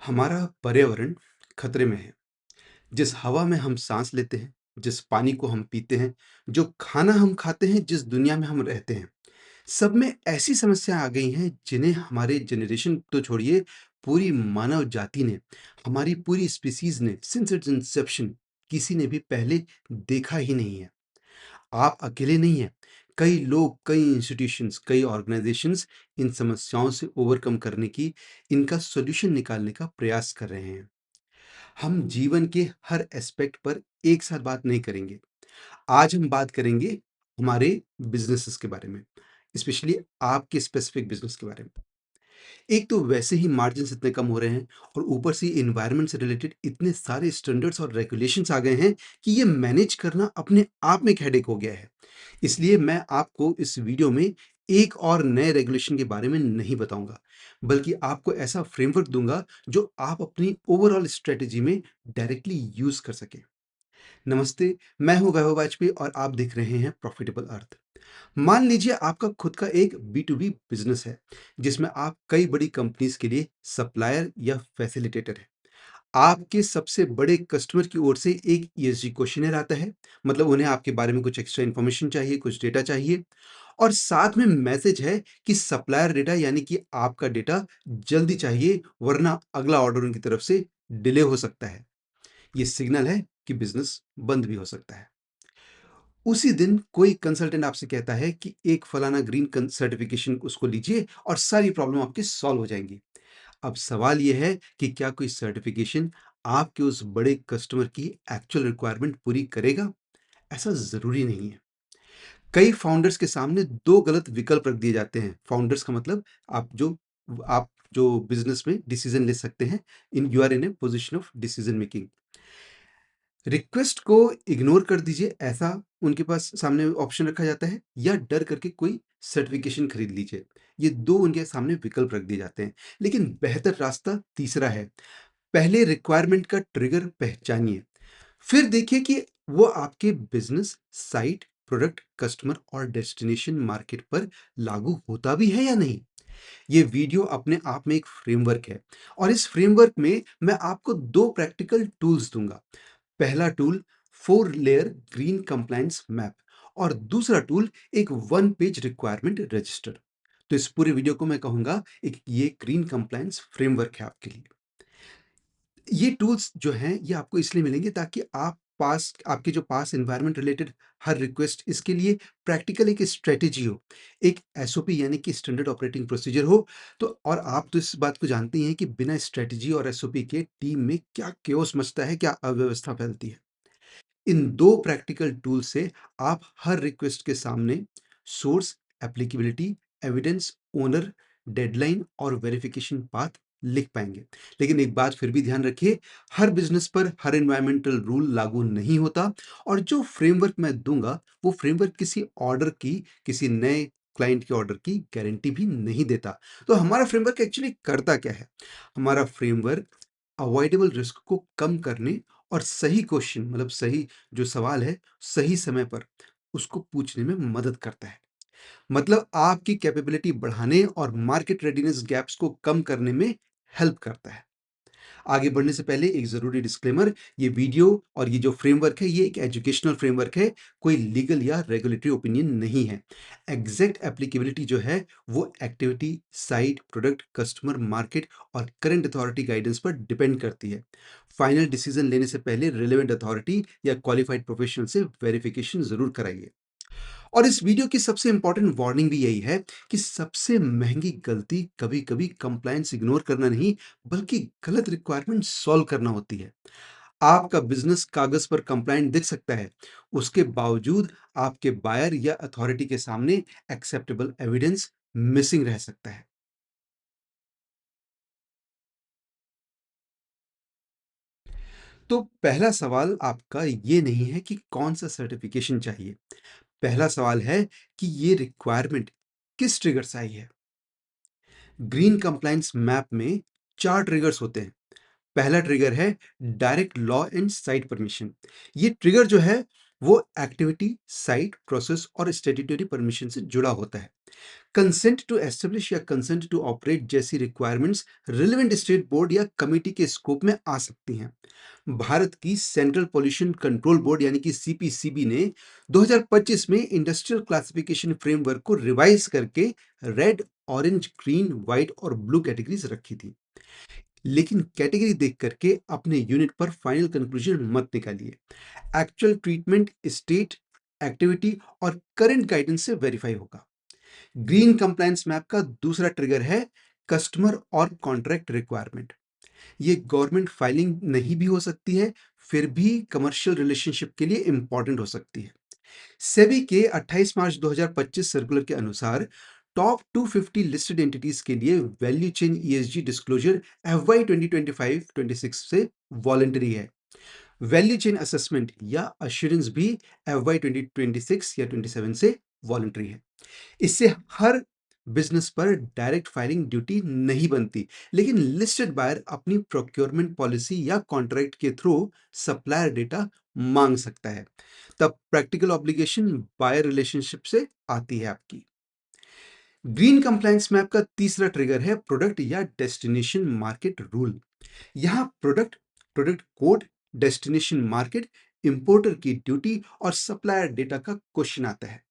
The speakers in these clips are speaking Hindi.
हमारा पर्यावरण खतरे में है। जिस हवा में हम सांस लेते हैं, जिस पानी को हम पीते हैं, जो खाना हम खाते हैं, जिस दुनिया में हम रहते हैं, सब में ऐसी समस्या आ गई हैं जिन्हें हमारे जनरेशन तो छोड़िए, पूरी मानव जाति ने, हमारी पूरी स्पीसीज ने सिंस इट्स इंसेप्शन किसी ने भी पहले देखा ही नहीं है। आप अकेले नहीं हैं। कई लोग, कई इंस्टीट्यूशंस, कई ऑर्गेनाइजेशंस इन समस्याओं से ओवरकम करने की, इनका सॉल्यूशन निकालने का प्रयास कर रहे हैं। हम जीवन के हर एस्पेक्ट पर एक साथ बात नहीं करेंगे। आज हम बात करेंगे हमारे बिज़नेसेस के बारे में, स्पेशली आपके स्पेसिफिक बिज़नेस के बारे में। एक तो वैसे ही मार्जिन्स इतने कम हो रहे हैं और ऊपर से एनवायरनमेंट से रिलेटेड इतने सारे स्टैंडर्ड्स और रेगुलेशंस आ गए हैं कि ये मैनेज करना अपने आप में एक हेडेक हो गया है। इसलिए मैं आपको इस वीडियो में एक और नए रेगुलेशन के बारे में नहीं बताऊंगा, बल्कि आपको ऐसा फ्रेमवर्क दूंगा जो आप अपनी ओवरऑल स्ट्रेटजी में डायरेक्टली यूज कर सकें। नमस्ते, मैं हूं वैभव वाजपेयी और आप देख रहे हैं प्रॉफिटेबल अर्थ। मान लीजिए आपका खुद का एक बी टू बी बिजनेस है, जिसमें आप कई बड़ी कंपनीज के लिए सप्लायर या फैसिलिटेटर है। आपके सबसे बड़े कस्टमर की ओर से एक ईएसजी क्वेश्चनर आता है, मतलब उन्हें आपके बारे में कुछ एक्स्ट्रा इन्फॉर्मेशन चाहिए, कुछ डेटा चाहिए, और साथ में मैसेज है कि सप्लायर डेटा यानी कि आपका डेटा जल्दी चाहिए, वरना अगला ऑर्डर उनकी तरफ से डिले हो सकता है। ये सिग्नल है कि बिजनेस बंद भी हो सकता है। उसी दिन कोई कंसल्टेंट आपसे कहता है कि एक फलाना ग्रीन सर्टिफिकेशन उसको लीजिए और सारी प्रॉब्लम आपकी सॉल्व हो जाएंगी। अब सवाल यह है कि क्या कोई सर्टिफिकेशन आपके उस बड़े कस्टमर की एक्चुअल रिक्वायरमेंट पूरी करेगा? ऐसा जरूरी नहीं है। कई फाउंडर्स के सामने दो गलत विकल्प रख दिए जाते हैं। फाउंडर्स का मतलब आप जो बिजनेस में डिसीजन ले सकते हैं, in you are in a position of decision making. Request को इग्नोर कर दीजिए, ऐसा उनके पास सामने ऑप्शन रखा जाता है, या डर करके कोई सर्टिफिकेशन खरीद लीजिए। ये दो उनके सामने विकल्प रख दिए जाते हैं। लेकिन बेहतर रास्ता तीसरा है। पहले रिक्वायरमेंट का ट्रिगर पहचानिए, फिर देखिए कि वो आपके बिजनेस, साइट, प्रोडक्ट, कस्टमर और डेस्टिनेशन मार्केट पर लागू होता भी है या नहीं। ये वीडियो अपने आप में एक फ्रेमवर्क है, और इस फ्रेमवर्क में मैं आपको दो प्रैक्टिकल टूल्स दूंगा। पहला tool 4 layer green compliance map, और दूसरा टूल एक 1 पेज रिक्वायरमेंट रजिस्टर। तो इस पूरे वीडियो को मैं कहूंगा एक ये ग्रीन कंप्लायंस फ्रेमवर्क है आपके लिए। ये टूल्स जो हैं ये आपको इसलिए मिलेंगे ताकि आपके जो पास एनवायरनमेंट रिलेटेड हर रिक्वेस्ट, इसके लिए प्रैक्टिकल एक स्ट्रेटेजी हो, एक एसओपी यानी कि स्टैंडर्ड ऑपरेटिंग प्रोसीजर हो। तो और आप तो इस बात को जानते ही हैं कि बिना स्ट्रेटेजी और एसओपी के टीम में क्या केओस मचता है, क्या अव्यवस्था फैलती है। इन दो प्रैक्टिकल टूल से आप हर रिक्वेस्ट के सामने source, applicability, evidence, owner, deadline और वेरिफिकेशन पाथ लिख पाएंगे। लेकिन एक बात फिर भी ध्यान रखिए, हर बिजनेस पर हर एनवायरमेंटल रूल लागू नहीं होता, और जो फ्रेमवर्क मैं दूंगा वो फ्रेमवर्क किसी नए क्लाइंट के ऑर्डर की गारंटी भी नहीं देता। तो हमारा फ्रेमवर्क एक्चुअली करता क्या है? हमारा फ्रेमवर्क अवॉइडेबल रिस्क को कम करने और सही क्वेश्चन, मतलब सही जो सवाल है, सही समय पर उसको पूछने में मदद करता है। मतलब आपकी कैपेबिलिटी बढ़ाने और मार्केट रेडीनेस गैप्स को कम करने में हेल्प करता है। आगे बढ़ने से पहले एक जरूरी डिस्क्लेमर, ये वीडियो और ये जो फ्रेमवर्क है ये एक एजुकेशनल फ्रेमवर्क है, कोई लीगल या रेगुलेटरी ओपिनियन नहीं है। एग्जैक्ट एप्लीकेबिलिटी जो है वो activity, site, product, customer, market और करंट अथॉरिटी गाइडेंस पर डिपेंड करती है। फाइनल डिसीजन लेने से पहले रिलेवेंट अथॉरिटी या क्वालिफाइड प्रोफेशनल से वेरिफिकेशन जरूर कराइए। और इस वीडियो की सबसे इंपॉर्टेंट वार्निंग भी यही है कि सबसे महंगी गलती कभी कभी कंप्लायंस इग्नोर करना नहीं, बल्कि गलत रिक्वायरमेंट सॉल्व करना होती है। आपका बिजनेस कागज पर कंप्लायंट दिख सकता है, उसके बावजूद आपके बायर या अथॉरिटी के सामने एक्सेप्टेबल एविडेंस मिसिंग रह सकता है। तो पहला सवाल आपका ये नहीं है कि कौन सा सर्टिफिकेशन चाहिए। पहला सवाल है कि ये रिक्वायरमेंट किस ट्रिगर से आई है। ग्रीन कंप्लायंस मैप में 4 ट्रिगर्स होते हैं। पहला ट्रिगर है direct law and site permission. ये ट्रिगर जो है वो एक्टिविटी, साइट, प्रोसेस और स्टैट्यूटरी परमिशन से जुड़ा होता है। कंसेंट टू एस्टेब्लिश या कंसेंट टू ऑपरेट जैसी रिक्वायरमेंट्स रिलेवेंट स्टेट बोर्ड या कमेटी के स्कोप में आ सकती हैं। भारत की सेंट्रल पोल्यूशन कंट्रोल बोर्ड यानी कि सीपीसीबी ने 2025 में इंडस्ट्रियल क्लासिफिकेशन फ्रेमवर्क को रिवाइज करके रेड, ऑरेंज, ग्रीन, व्हाइट और ब्लू कैटेगरीज रखी थी। लेकिन कैटेगरी देख करके अपने यूनिट पर फाइनल कंक्लूजन मत निकालिए। एक्चुअल ट्रीटमेंट स्टेट, एक्टिविटी और करंट गाइडेंस से वेरीफाई होगा। ग्रीन कंप्लायंस मैप का दूसरा ट्रिगर है कस्टमर और कॉन्ट्रैक्ट रिक्वायरमेंट। ये गवर्नमेंट फाइलिंग नहीं भी हो सकती है, फिर भी कमर्शियल रिलेशनशिप के लिए इंपॉर्टेंट हो सकती है। सेबी के 28 मार्च 2025 सर्कुलर के अनुसार टॉप 250 लिस्टेड एंटिटीज के लिए value chain ESG disclosure FY 2025-26 से वॉलंटरी है। वैल्यू चेन असेसमेंट या अश्योरेंस भी एफवाई 2026 या 27 से वॉलंटरी है। इससे हर बिजनेस पर डायरेक्ट फाइलिंग ड्यूटी नहीं बनती, लेकिन लिस्टेड बायर अपनी प्रोक्योरमेंट पॉलिसी या कॉन्ट्रैक्ट के थ्रू सप्लायर डेटा मांग सकता है। तब प्रैक्टिकल ऑब्लिगेशन बायर रिलेशनशिप से आती है आपकी। ग्रीन कंप्लायंस मैप का तीसरा ट्रिगर है प्रोडक्ट या डेस्टिनेशन मार्केट रूल। यहाँ product, product code, destination market, importer की ड्यूटी और सप्लायर डेटा का क्वेश्चन आता है।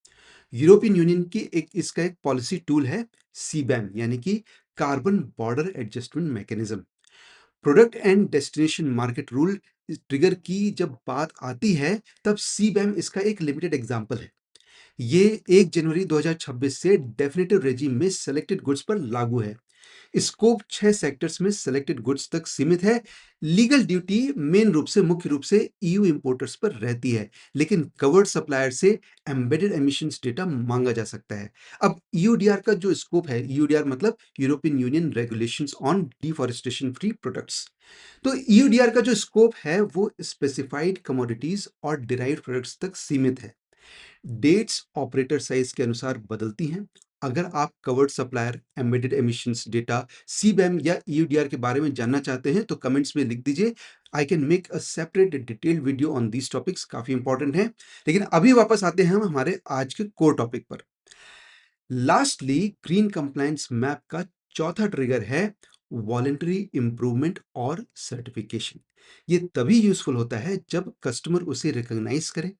यूरोपियन यूनियन की इसका एक पॉलिसी टूल है सीबैम यानी कि carbon border adjustment mechanism. Product and destination market rule trigger की जब बात आती है तब सीबैम इसका एक लिमिटेड एग्जांपल है। ये 1 जनवरी 2026 से डेफिनेटिव रेजिम में सेलेक्टेड गुड्स पर लागू है। स्कोप 6 सेक्टर्स में सेलेक्टेड गुड्स तक सीमित है। लीगल ड्यूटी मेन रूप से मुख्य रूप से ईयू इंपोर्टर्स पर रहती है, लेकिन कवर्ड सप्लायर से एम्बेडेड एमिशंस डेटा मांगा जा सकता है। अब ईयूडीआर का जो स्कोप है, ईयूडीआर मतलब European union regulations on deforestation free products. तो ईयूडीआर का जो स्कोप है वो स्पेसिफाइड कमोडिटीज और डिराइव्ड प्रोडक्ट्स तक सीमित है। डेट्स ऑपरेटर साइज के अनुसार बदलती हैं। अगर आप covered supplier, embedded emissions data, CBAM या ईयूडीआर के बारे में जानना चाहते हैं तो कमेंट्स में लिख दीजिए। I can make a separate detailed video on these topics, काफी इंपॉर्टेंट है। लेकिन अभी वापस आते हैं हम हमारे आज के कोर टॉपिक पर। लास्टली ग्रीन कंप्लायंस मैप का चौथा ट्रिगर है वॉलेंटरी इंप्रूवमेंट और सर्टिफिकेशन। ये तभी यूजफुल होता है जब कस्टमर उसे रिकॉग्नाइज करे।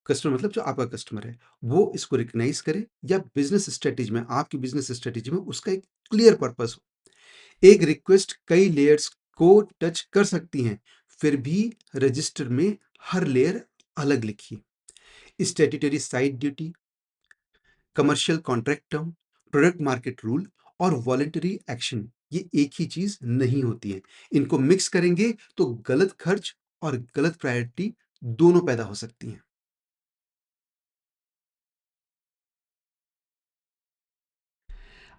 कस्टमर मतलब जो आपका कस्टमर है, वो इसको रिकॉग्नाइज करे या बिजनेस स्ट्रेटेजी में, आपकी बिजनेस स्ट्रेटेजी में उसका एक क्लियर पर्पस हो। एक रिक्वेस्ट कई लेयर्स को टच कर सकती हैं, फिर भी रजिस्टर में हर लेयर अलग लिखिए। Statutory site duty, commercial contract term, product market rule और वॉलेंटरी एक्शन ये एक ही चीज नहीं होती है। इनको मिक्स करेंगे तो गलत खर्च और गलत प्रायोरिटी दोनों पैदा हो सकती हैं।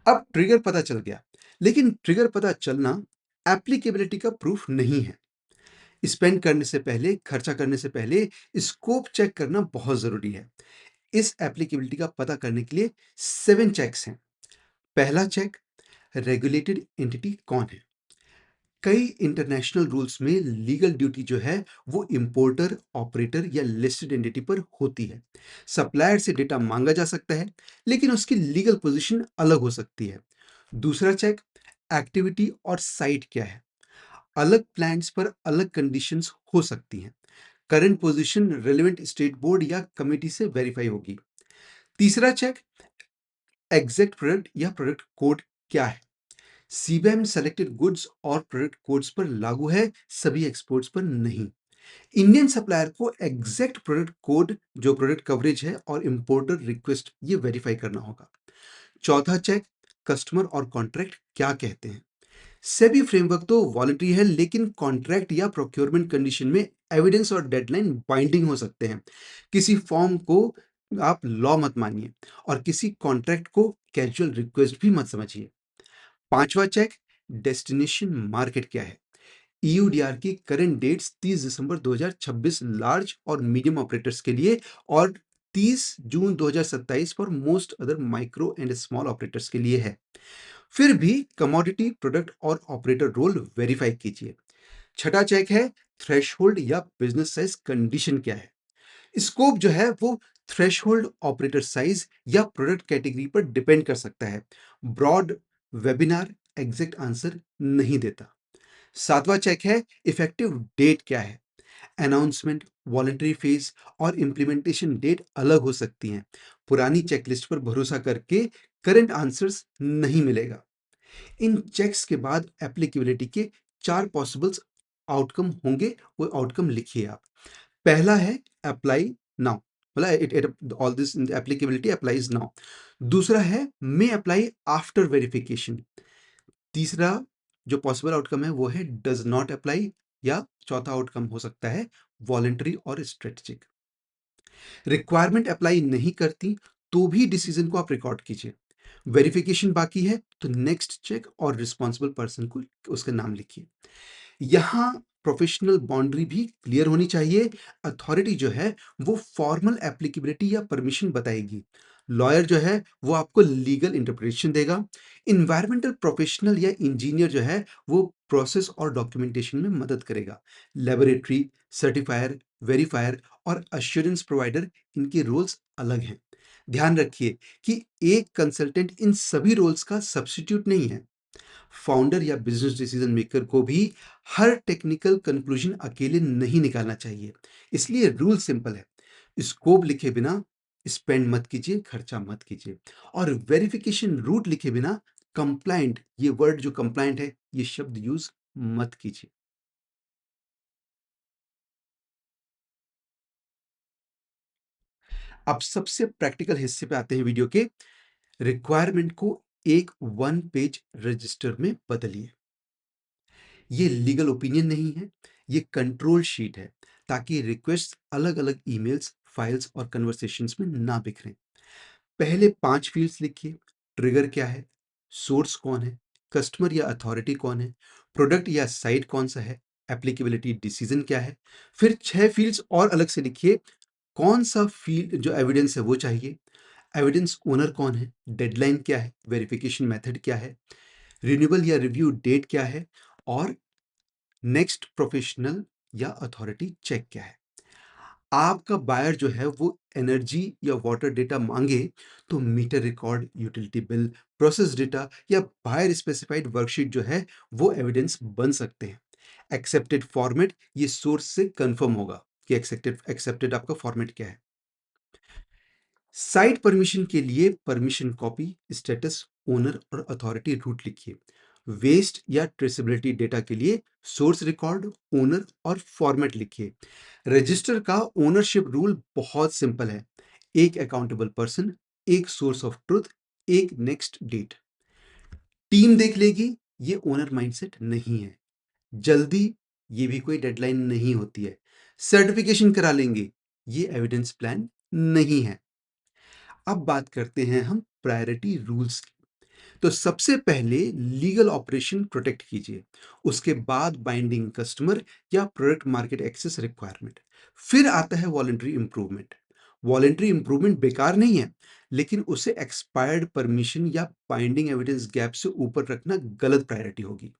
अब ट्रिगर पता चल गया, लेकिन ट्रिगर पता चलना एप्लीकेबिलिटी का प्रूफ नहीं है। स्पेंड करने से पहले, खर्चा करने से पहले स्कोप चेक करना बहुत जरूरी है। इस एप्लीकेबिलिटी का पता करने के लिए 7 चेक्स हैं। पहला चेक, रेगुलेटेड एंटिटी कौन है। कई इंटरनेशनल रूल्स में लीगल ड्यूटी जो है वो इंपोर्टर, ऑपरेटर या लिस्टेड एंटिटी पर होती है। सप्लायर से डेटा मांगा जा सकता है, लेकिन उसकी लीगल पोजीशन अलग हो सकती है। दूसरा चेक, एक्टिविटी और साइट क्या है। अलग प्लान्स पर अलग कंडीशंस हो सकती हैं। Current position relevant state board या कमेटी से वेरीफाई होगी। तीसरा चेक, एग्जैक्ट प्रोडक्ट या प्रोडक्ट कोड क्या है। सीबैम सेलेक्टेड गुड्स और प्रोडक्ट कोड्स पर लागू है, सभी एक्सपोर्ट्स पर नहीं। इंडियन सप्लायर को एग्जैक्ट प्रोडक्ट कोड, जो प्रोडक्ट कवरेज है और इंपोर्टर रिक्वेस्ट ये वेरीफाई करना होगा। चौथा चेक, कस्टमर और कॉन्ट्रैक्ट क्या कहते हैं। सेबी फ्रेमवर्क तो वॉलंटरी है, लेकिन कॉन्ट्रैक्ट या प्रोक्योरमेंट कंडीशन में एविडेंस और डेडलाइन बाइंडिंग हो सकते हैं। किसी फॉर्म को आप लॉ मत मानिए और किसी कॉन्ट्रैक्ट को कैजुअल रिक्वेस्ट भी मत समझिए। पांचवा चेक, डेस्टिनेशन मार्केट क्या है। ईयूडीआर की करंट डेट्स 30 दिसंबर 2026 लार्ज और मीडियम ऑपरेटर्स के लिए और 30 जून 2027 for most other micro and small operators के लिए है। फिर भी कमोडिटी, प्रोडक्ट और ऑपरेटर रोल वेरीफाई कीजिए। छठा चेक है थ्रेशहोल्ड या बिजनेस साइज कंडीशन क्या है। स्कोप जो है वो थ्रेशहोल्ड ऑपरेटर साइज या प्रोडक्ट कैटेगरी पर डिपेंड कर सकता है। ब्रॉड वेबिनार एग्जैक्ट आंसर नहीं देता। सातवां चेक है इफेक्टिव डेट क्या है। अनाउंसमेंट, वॉलंटरी फेज और इम्प्लीमेंटेशन डेट अलग हो सकती हैं। पुरानी चेकलिस्ट पर भरोसा करके करंट आंसर्स नहीं मिलेगा। इन चेक्स के बाद एप्लीकेबिलिटी के चार पॉसिबल्स आउटकम होंगे, वो आउटकम लिखिए आप। पहला है अप्लाई नाउ, मतलब it all this applicability applies now. दूसरा है मे अप्लाई आफ्टर वेरिफिकेशन। तीसरा जो पॉसिबल आउटकम है वो है डज नॉट अप्लाई, या चौथा आउटकम हो सकता है वॉलंटरी और स्ट्रेटेजिक। रिक्वायरमेंट अप्लाई नहीं करती तो भी डिसीजन को आप रिकॉर्ड कीजिए। वेरिफिकेशन बाकी है तो नेक्स्ट चेक और रिस्पॉन्सिबल पर्सन को उसका नाम लिखिए। यहाँ प्रोफेशनल बाउंड्री भी क्लियर होनी चाहिए। अथॉरिटी जो है वो फॉर्मल एप्लीकेबिलिटी या परमिशन बताएगी। लॉयर जो है वो आपको लीगल इंटरप्रिटेशन देगा। इन्वायरमेंटल प्रोफेशनल या इंजीनियर जो है वो प्रोसेस और डॉक्यूमेंटेशन में मदद करेगा। लेबोरेटरी, सर्टिफायर, वेरीफायर और अश्योरेंस प्रोवाइडर, इनके रोल्स अलग हैं। ध्यान रखिए कि एक कंसल्टेंट इन सभी रोल्स का सब्स्टिट्यूट नहीं है। फाउंडर या बिजनेस डिसीजन मेकर को भी हर टेक्निकल कंक्लूजन अकेले नहीं निकालना चाहिए। इसलिए रूल सिंपल है। स्कोप लिखे बिना स्पेंड मत कीजिए, खर्चा मत कीजिए। और वेरिफिकेशन रूट लिखे बिना कंप्लाइंट, ये वर्ड जो कंप्लाइंट है ये शब्द यूज मत कीजिए। अब सबसे प्रैक्टिकल हिस्से पे आते हैं वीडियो के। रिक्वायरमेंट को एक वन पेज रजिस्टर में बदलिए। ये लीगल ओपिनियन नहीं है, ये कंट्रोल शीट है, ताकि रिक्वेस्ट अलग अलग ईमेल्स, फाइल्स और कन्वर्सेशंस में ना बिखरें। पहले 5 फील्ड्स लिखिए। ट्रिगर क्या है, सोर्स कौन है, कस्टमर या अथॉरिटी कौन है, प्रोडक्ट या साइट कौन सा है, एप्लीकेबिलिटी डिसीजन क्या है। फिर 6 फील्ड्स और अलग से लिखिए। कौन सा फील्ड जो एविडेंस है वो चाहिए, एविडेंस ओनर कौन है, डेडलाइन क्या है, वेरिफिकेशन मेथड क्या है, रिन्यूअल या रिव्यू डेट क्या है, और नेक्स्ट प्रोफेशनल या अथॉरिटी चेक क्या है। आपका बायर जो है वो एनर्जी या वाटर डेटा मांगे तो meter record, utility bill, process data या बायर स्पेसिफाइड वर्कशीट जो है वो एविडेंस बन सकते हैं। एक्सेप्टेड फॉर्मेट, ये सोर्स से कंफर्म होगा कि एक्सेप्टेड एक्सेप्टेड आपका फॉर्मेट क्या है। साइट परमिशन के लिए परमिशन कॉपी, स्टेटस, ओनर और अथॉरिटी रूट लिखिए। वेस्ट या ट्रेसेबिलिटी डेटा के लिए सोर्स रिकॉर्ड, ओनर और फॉर्मेट लिखिए। रजिस्टर का ओनरशिप रूल बहुत सिंपल है। एक अकाउंटेबल पर्सन, एक सोर्स ऑफ ट्रुथ, एक नेक्स्ट डेट। टीम देख लेगी, ये ओनर माइंडसेट नहीं है। जल्दी, ये भी कोई डेडलाइन नहीं होती है। सर्टिफिकेशन करा लेंगे, ये एविडेंस प्लान नहीं है। अब बात करते हैं हम प्रायोरिटी रूल्स की। तो सबसे पहले लीगल ऑपरेशन प्रोटेक्ट कीजिए। उसके बाद बाइंडिंग कस्टमर या प्रोडक्ट मार्केट एक्सेस रिक्वायरमेंट। फिर आता है वॉलंटरी इंप्रूवमेंट। वॉलंटरी इंप्रूवमेंट बेकार नहीं है, लेकिन उसे एक्सपायर्ड परमिशन या बाइंडिंग एविडेंस गैप से ऊपर रखना गलत प्रायोरिटी होगी।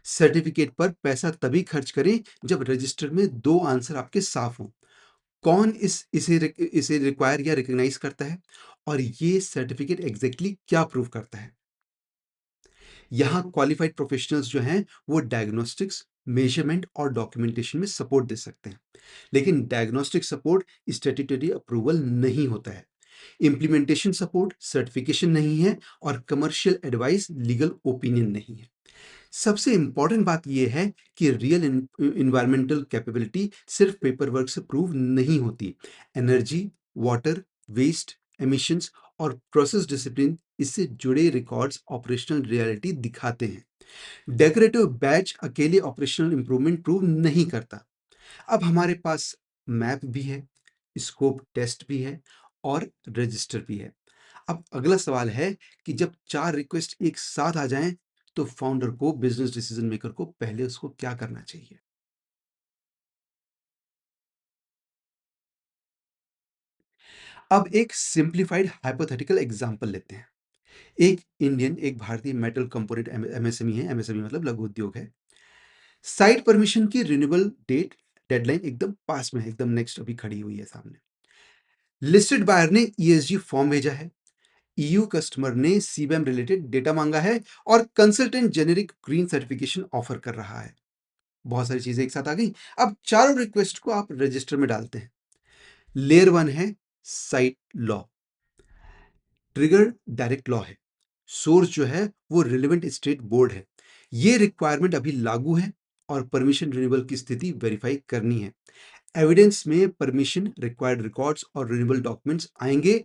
सर्टिफिकेट पर पैसा तभी खर्च करें जब रजिस्टर में दो आंसर आपके साफ हों। कौन इसे रिक्वायर या रिकॉग्नाइज करता है, और ये सर्टिफिकेट एग्जैक्टली क्या प्रूव करता है। यहाँ क्वालिफाइड प्रोफेशनल्स जो हैं वो डायग्नोस्टिक्स, मेजरमेंट और डॉक्यूमेंटेशन में सपोर्ट दे सकते हैं, लेकिन डायग्नोस्टिक सपोर्ट स्टैट्यूटरी अप्रूवल नहीं होता है। इंप्लीमेंटेशन सपोर्ट सर्टिफिकेशन नहीं है, और कमर्शियल एडवाइस लीगल ओपिनियन नहीं है। सबसे इंपॉर्टेंट बात यह है कि रियल इन्वायरमेंटल कैपेबिलिटी सिर्फ पेपर वर्क से प्रूव नहीं होती। एनर्जी, वाटर, वेस्ट, एमिशंस और प्रोसेस डिसिप्लिन, इससे जुड़े रिकॉर्ड्स ऑपरेशनल रियलिटी दिखाते हैं। डेकोरेटिव बैच अकेले ऑपरेशनल इंप्रूवमेंट प्रूव नहीं करता। अब हमारे पास मैप भी है, स्कोप टेस्ट भी है और रजिस्टर भी है। अब अगला सवाल है कि जब 4 रिक्वेस्ट एक साथ आ जाएं तो फाउंडर को, बिजनेस डिसीजन मेकर को पहले उसको क्या करना चाहिए। अब एक सिंप्लीफाइड हाइपोथेटिकल एग्जांपल लेते हैं। एक भारतीय मेटल कंपोनेंट एमएसएमई है। एमएसएमई मतलब लघु उद्योग है। साइट परमिशन की रिन्यूअल डेट, डेडलाइन एकदम पास में है, एकदम नेक्स्ट अभी खड़ी हुई है सामने। लिस्टेड बायर ने ईएसजी फॉर्म भेजा है, ईयू कस्टमर ने सीबैम रिलेटेड डेटा मांगा है और consultant generic green certification offer कर रहा है। बहुत सारी चीजें एक साथ आ गई। अब चारों रिक्वेस्ट को आप रजिस्टर में डालते हैं। लेयर 1 है site law, trigger direct law है, सोर्स जो है वो रिलेवेंट स्टेट बोर्ड है। ये रिक्वायरमेंट अभी लागू है और परमिशन रिन्यूअल की स्थिति वेरीफाई करनी है। एविडेंस में परमिशन, रिक्वायर्ड रिकॉर्ड्स और रिन्यूअल डॉक्यूमेंट्स आएंगे।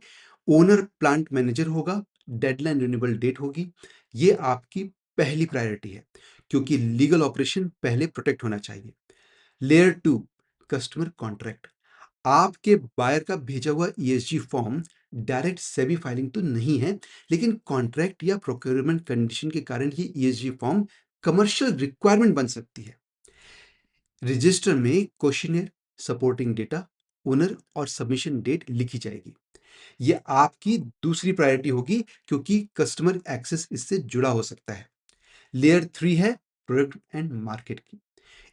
ओनर प्लांट मैनेजर होगा, डेडलाइन रिन्यूअल डेट होगी। ये आपकी पहली प्रायोरिटी है क्योंकि लीगल ऑपरेशन पहले प्रोटेक्ट होना चाहिए। लेयर 2 कस्टमर कॉन्ट्रैक्ट, आपके बायर का भेजा हुआ ESG form direct SEBI filing तो नहीं है, लेकिन कॉन्ट्रैक्ट या प्रोक्योरमेंट कंडीशन के कारण ये ईएसजी फॉर्म कमर्शियल रिक्वायरमेंट बन सकती है। रजिस्टर में क्वेश्चनर, सपोर्टिंग डेटा, ओनर और सबमिशन डेट लिखी जाएगी। ये आपकी दूसरी प्रायोरिटी होगी क्योंकि कस्टमर एक्सेस इससे जुड़ा हो सकता है। लेयर 3 है प्रोडक्ट एंड मार्केट की।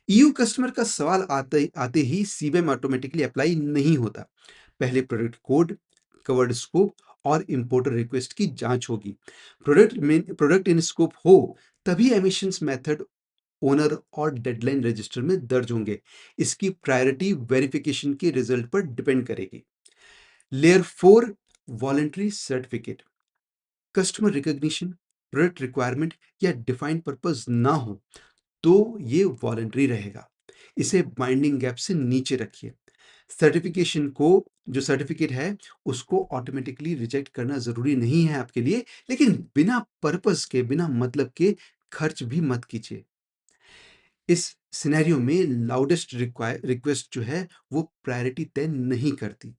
ईयू कस्टमर का सवाल आते आते ही सीबीएम ऑटोमेटिकली अप्लाई नहीं होता। पहले प्रोडक्ट कोड, कवर्ड स्कोप और इंपोर्टर रिक्वेस्ट की जांच होगी। प्रोडक्ट इन स्कोप हो तभी एमिशंस मेथड, ओनर और डेडलाइन रजिस्टर में दर्ज होंगे। इसकी प्रायोरिटी वेरिफिकेशन के रिजल्ट पर डिपेंड करेगी। Layer 4 voluntary certificate, customer recognition, product requirement या डिफाइंड पर्पस ना हो तो ये वॉलंटरी रहेगा। इसे बाइंडिंग गैप से नीचे रखिए। सर्टिफिकेशन को, जो सर्टिफिकेट है उसको ऑटोमेटिकली रिजेक्ट करना जरूरी नहीं है आपके लिए, लेकिन बिना पर्पस के, बिना मतलब के खर्च भी मत कीजिए। इस सिनेरियो में लाउडेस्ट रिक्वेस्ट जो है वो प्रायोरिटी तय नहीं करती।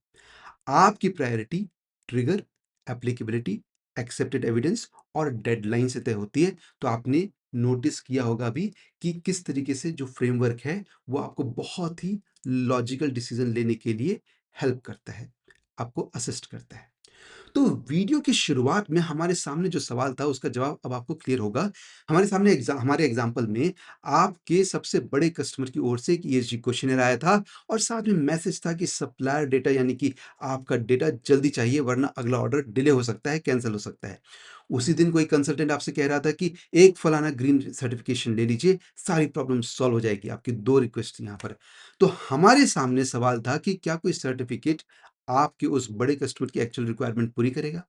आपकी priority trigger, applicability, accepted evidence और डेडलाइन से तय होती है। तो आपने नोटिस किया होगा अभी कि किस तरीके से जो फ्रेमवर्क है वो आपको बहुत ही लॉजिकल डिसीजन लेने के लिए हेल्प करता है, आपको असिस्ट करता है। तो वीडियो की शुरुआत में हमारे सामने जो सवाल था उसका जवाब अब आपको क्लियर होगा। हमारे सामने हमारे एग्जाम्पल में आपके सबसे बड़े कस्टमर की ओर से एक ईएसजी क्वेश्चनर आया था और साथ में मैसेज था कि सप्लायर डेटा, यानी कि आपका डेटा जल्दी चाहिए वरना अगला ऑर्डर डिले हो सकता है, कैंसिल हो सकता है। उसी दिन कोई कंसल्टेंट आपसे कह रहा था कि एक फलाना ग्रीन सर्टिफिकेशन ले लीजिए, सारी प्रॉब्लम सॉल्व हो जाएगी। आपकी दो रिक्वेस्ट यहाँ पर। तो हमारे सामने सवाल था कि क्या कोई सर्टिफिकेट आपके उस बड़े कस्टमर की एक्चुअल रिक्वायरमेंट पूरी करेगा?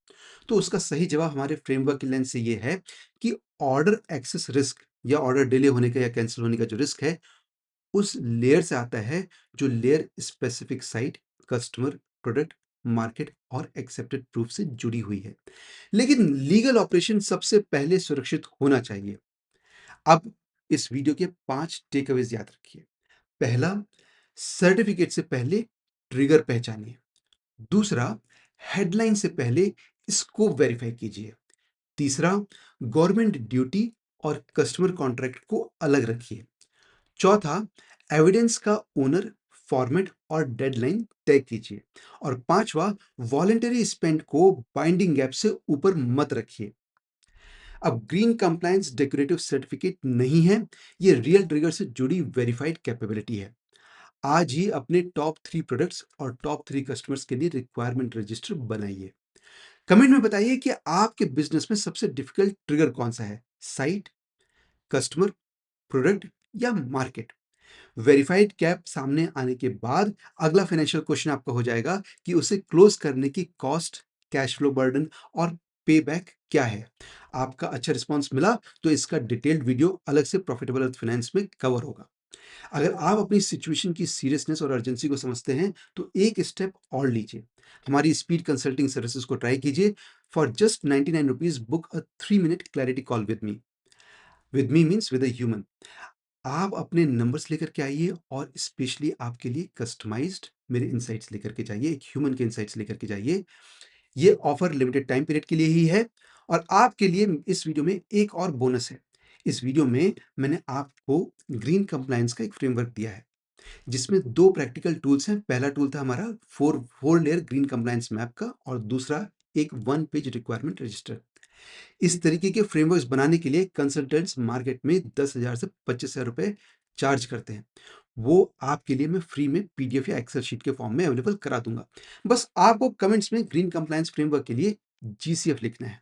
तो उसका सही जवाब हमारे फ्रेमवर्क की लेंस से ये है कि ऑर्डर एक्सेस रिस्क या ऑर्डर डिले होने का या कैंसिल होने का जो रिस्क है, उस लेयर से आता है जो layer specific site, customer, product, market और एक्सेप्टेड प्रूफ से जुड़ी हुई है। लेकिन लीगल ऑपरेशन सबसे पहले सुरक्षित होना चाहिए। अब इस वीडियो के 5 टेकअवेज याद रखिए। पहला, सर्टिफिकेट से पहले ट्रिगर पहचानिए। दूसरा, हेडलाइन से पहले स्कोप वेरीफाई कीजिए। तीसरा, गवर्नमेंट ड्यूटी और कस्टमर कॉन्ट्रैक्ट को अलग रखिए। चौथा, एविडेंस का ओनर, फॉर्मेट और डेडलाइन तय कीजिए। और पांचवा, वॉलेंटरी स्पेंड को बाइंडिंग गैप से ऊपर मत रखिए। अब ग्रीन कंप्लायंस डेकोरेटिव सर्टिफिकेट नहीं है, ये रियल ट्रिगर से जुड़ी वेरीफाइड कैपेबिलिटी है। आज ही अपने टॉप 3 प्रोडक्ट्स और टॉप 3 कस्टमर्स के लिए रिक्वायरमेंट रजिस्टर बनाइए। कमेंट में बताइए कि आपके बिजनेस में सबसे डिफिकल्ट ट्रिगर कौन सा है, साइट, कस्टमर, प्रोडक्ट या मार्केट। वेरीफाइड कैप सामने आने के बाद अगला फाइनेंशियल क्वेश्चन आपका हो जाएगा कि उसे क्लोज करने की कॉस्ट, कैश फ्लो बर्डन और पे बैक क्या है। आपका अच्छा रिस्पॉन्स मिला तो इसका डिटेल्ड वीडियो अलग से प्रॉफिटेबल अर्थ फाइनेंस में कवर होगा। अगर आप अपनी सिचुएशन की सीरियसनेस और अर्जेंसी को समझते हैं तो एक स्टेप और लीजिए, हमारी स्पीड कंसल्टिंग सर्विसेज को ट्राई कीजिए। For just 99 rupees book a 3 minute clarity call with me. With me means with a human. आप अपने नंबर्स लेकर के आइए और स्पेशली आपके लिए कस्टमाइज्ड मेरे इनसाइट्स लेकर के जाइए, एक ह्यूमन के इनसाइट्स लेकर के जाइए। ये ऑफर लिमिटेड टाइम पीरियड के लिए ही है। और आपके लिए इस वीडियो में एक और बोनस है। इस वीडियो में मैंने आपको ग्रीन कंप्लायंस का एक फ्रेमवर्क दिया है जिसमें दो प्रैक्टिकल टूल्स हैं। पहला टूल था हमारा four layer green compliance map का और दूसरा एक 1 पेज रिक्वायरमेंट रजिस्टर। इस तरीके के फ्रेमवर्क्स बनाने के लिए कंसल्टेंट्स मार्केट में 10,000 से 25,000 रुपए चार्ज करते हैं। वो आपके लिए मैं फ्री में पीडीएफ या एक्सेल शीट के फॉर्म में अवेलेबल करा दूंगा। बस आपको कमेंट्स में ग्रीन कंप्लायंस फ्रेमवर्क के लिए जीसीएफ लिखना है।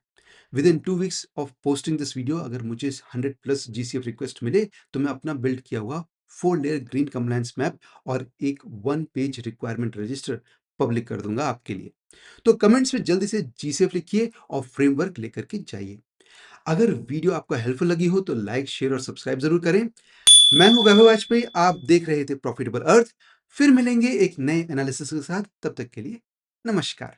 With in 2 weeks of posting this video अगर मुझे 100+ जीसीएफ रिक्वेस्ट मिले तो मैं अपना बिल्ड किया हुआ 4 लेयर ग्रीन कंप्लायंस मैप और एक 1 पेज रिक्वायरमेंट रजिस्टर पब्लिक कर दूंगा आपके लिए। तो कमेंट्स में जल्दी से जीसीएफ लिखिए और फ्रेमवर्क लेकर के जाइए। अगर वीडियो आपको हेल्पफुल लगी हो तो लाइक, शेयर और सब्सक्राइब जरूर करें। मैं हूं वैभव वाजपेयी, आप देख रहे थे प्रॉफिटेबल अर्थ। फिर मिलेंगे एक नए एनालिसिस के साथ, तब तक के लिए नमस्कार।